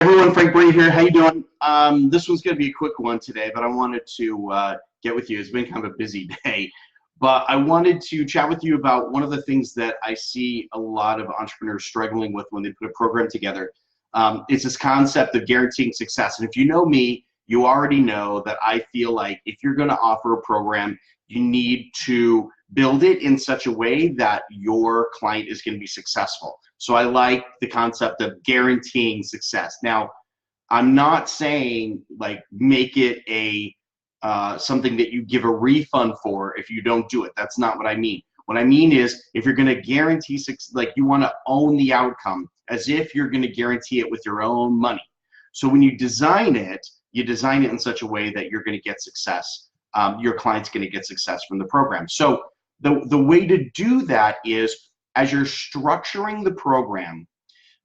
Everyone, Frank Brady here. How you doing? This one's going to be a quick one today, but I wanted to get with you. It's been kind of a busy day, but I wanted to chat with you about one of the things that I see a lot of entrepreneurs struggling with when they put a program together. It's this concept of guaranteeing success. And if you know me, you already know that I feel like if you're going to offer a program, you need to build it in such a way that your client is going to be successful. So I like the concept of guaranteeing success. Now, I'm not saying like make it a something that you give a refund for if you don't do it. That's not what I mean. What I mean is if you're going to guarantee like you want to own the outcome as if you're going to guarantee it with your own money. So when you design it in such a way that you're going to get success. Your client's going to get success from the program. So the way to do that is as you're structuring the program,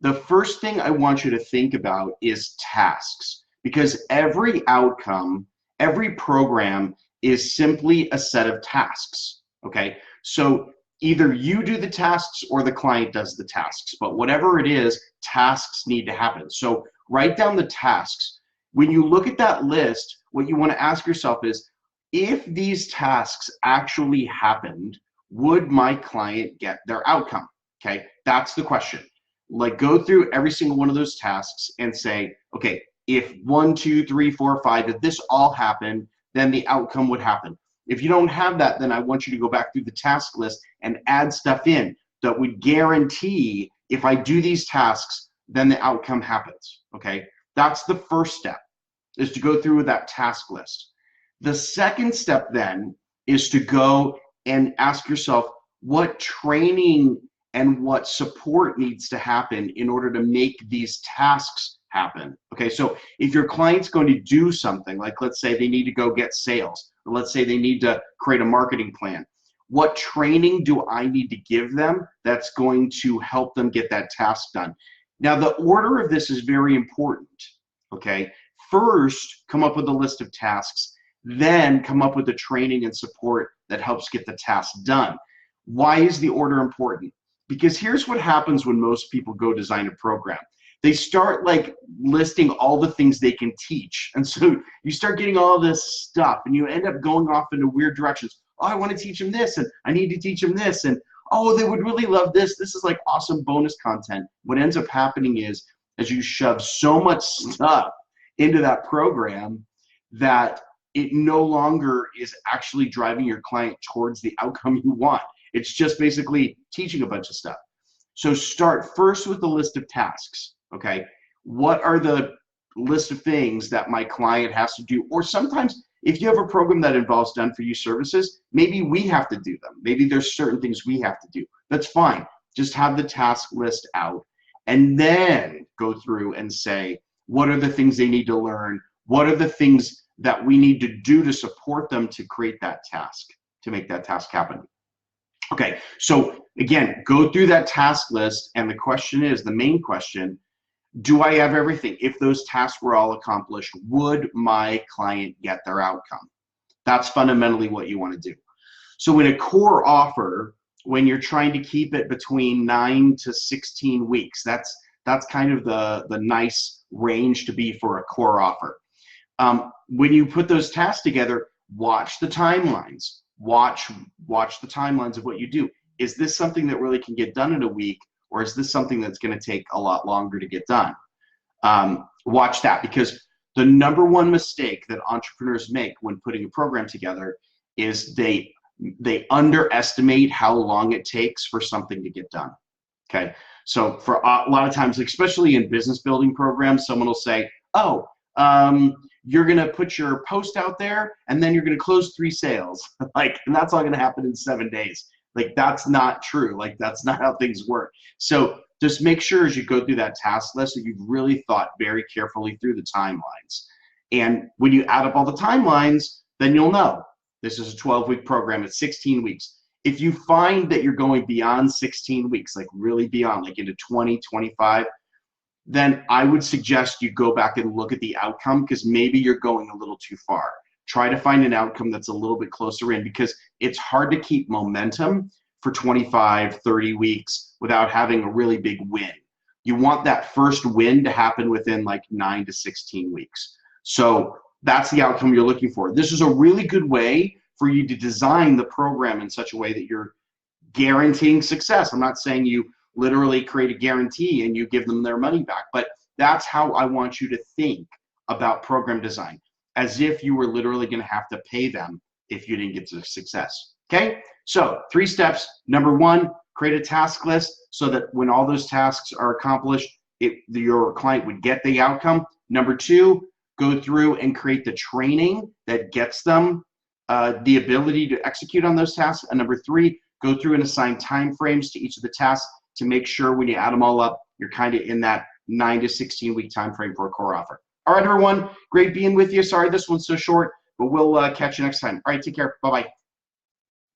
the first thing I want you to think about is tasks, because every outcome, every program is simply a set of tasks, okay? So either you do the tasks or the client does the tasks, but whatever it is, tasks need to happen. So write down the tasks. When you look at that list, what you want to ask yourself is, if these tasks actually happened, would my client get their outcome? Okay, that's the question. Like go through every single one of those tasks and say, okay, if 1, 2, 3, 4, 5, if this all happened, then the outcome would happen. If you don't have that, then I want you to go back through the task list and add stuff in that would guarantee if I do these tasks, then the outcome happens. Okay, that's the first step, is to go through that task list. The second step then is to go and ask yourself what training and what support needs to happen in order to make these tasks happen. Okay, so if your client's going to do something, like let's say they need to go get sales, or let's say they need to create a marketing plan, what training do I need to give them that's going to help them get that task done? Now, the order of this is very important, okay? First, come up with a list of tasks, then come up with the training and support that helps get the task done. Why is the order important? Because here's what happens when most people go design a program. They start like listing all the things they can teach. And so you start getting all this stuff and you end up going off into weird directions. Oh, I want to teach them this and I need to teach them this. And oh, they would really love this. This is like awesome bonus content. What ends up happening is as you shove so much stuff into that program that it no longer is actually driving your client towards the outcome you want. It's just basically teaching a bunch of stuff. So start first with the list of tasks, okay? What are the list of things that my client has to do? Or sometimes if you have a program that involves done-for-you services, maybe we have to do them. Maybe there's certain things we have to do. That's fine. Just have the task list out and then go through and say, what are the things they need to learn? What are the things that we need to do to support them to create that task, to make that task happen? Okay, so again, go through that task list, and the question is, the main question, do I have everything? If those tasks were all accomplished, would my client get their outcome? That's fundamentally what you want to do. So in a core offer, when you're trying to keep it between 9 to 16 weeks, that's kind of the nice range to be for a core offer. When you put those tasks together, watch the timelines. Watch the timelines of what you do. Is this something that really can get done in a week, or is this something that's going to take a lot longer to get done? Watch that, because the number one mistake that entrepreneurs make when putting a program together is they underestimate how long it takes for something to get done. Okay, so for a lot of times, especially in business building programs, someone will say, oh, you're going to put your post out there and then you're going to close 3 sales. Like, and that's all going to happen in 7 days. Like, that's not true. Like, that's not how things work. So just make sure as you go through that task list that you've really thought very carefully through the timelines. And when you add up all the timelines, then you'll know this is a 12-week program. It's 16 weeks. If you find that you're going beyond 16 weeks, like really beyond, like into 20, 25, then I would suggest you go back and look at the outcome, because maybe you're going a little too far. Try to find an outcome that's a little bit closer in, because it's hard to keep momentum for 25, 30 weeks without having a really big win. You want that first win to happen within like 9 to 16 weeks. So that's the outcome you're looking for. This is a really good way for you to design the program in such a way that you're guaranteeing success. I'm not saying you literally create a guarantee and you give them their money back, but that's how I want you to think about program design, as if you were literally going to have to pay them if you didn't get to success. Okay, so 3 steps. Number 1, create a task list so that when all those tasks are accomplished, your client would get the outcome. Number 2, go through and create the training that gets them the ability to execute on those tasks. And number 3, go through and assign time frames to each of the tasks to make sure when you add them all up, you're kind of in that 9 to 16 week time frame for a core offer. All right, everyone, great being with you. Sorry this one's so short, but we'll catch you next time. All right, take care. Bye-bye.